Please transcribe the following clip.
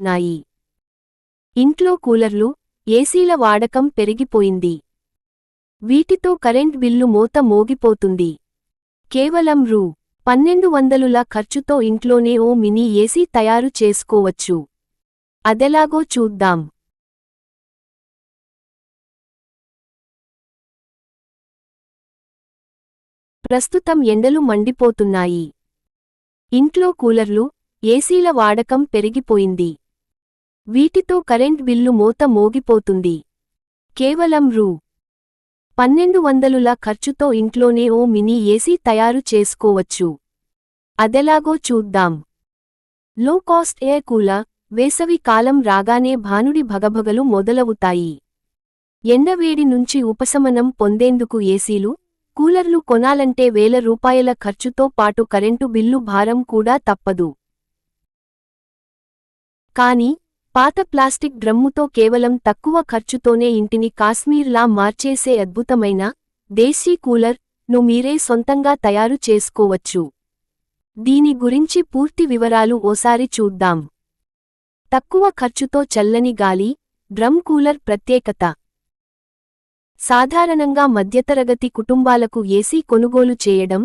ఉన్నాయి. ఇంట్లో కూలర్లు, ఏసీల వాడకం పెరిగిపోయింది. వీటితో కరెంట్ బిల్లు మోత మోగిపోతుంది. కేవలం రూ. 1200ల ఖర్చుతో ఇంట్లోనే ఓ మినీ ఏసీ తయారు చేసుకోవచ్చు. అదెలాగో చూద్దాం. ప్రస్తుతం ఎండలు మండిపోతున్నాయి. ఇంట్లో కూలర్లు, ఏసీల వాడకం పెరిగిపోయింది. వీటితో కరెంట్ బిల్లు మోత మోగిపోతుంది. కేవలం రూ. 1200ల ఖర్చుతో ఇంట్లోనే ఓ మినీ ఏసీ తయారు చేసుకోవచ్చు. అదెలాగో చూద్దాం. లో కాస్ట్ ఎయిర్ కూలర్. వేసవి కాలం రాగానే భానుడి భగభగలు మొదలవుతాయి. ఎండవేడి నుంచి ఉపశమనం పొందేందుకు ఏసీలు, కూలర్లు కొనాలంటే వేల రూపాయల ఖర్చుతో పాటు కరెంటు బిల్లు భారం కూడా తప్పదు. కానీ పాత ప్లాస్టిక్ డ్రమ్ముతో కేవలం తక్కువ ఖర్చుతోనే ఇంటిని కాశ్మీర్లా మార్చేసే అద్భుతమైన దేశీ కూలర్ ను మీరే సొంతంగా తయారు చేసుకోవచ్చు. దీని గురించి పూర్తి వివరాలు ఓసారి చూద్దాం. తక్కువ ఖర్చుతో చల్లని గాలి. డ్రమ్ కూలర్ ప్రత్యేకత. సాధారణంగా మధ్యతరగతి కుటుంబాలకు ఏసీ కొనుగోలు చేయడం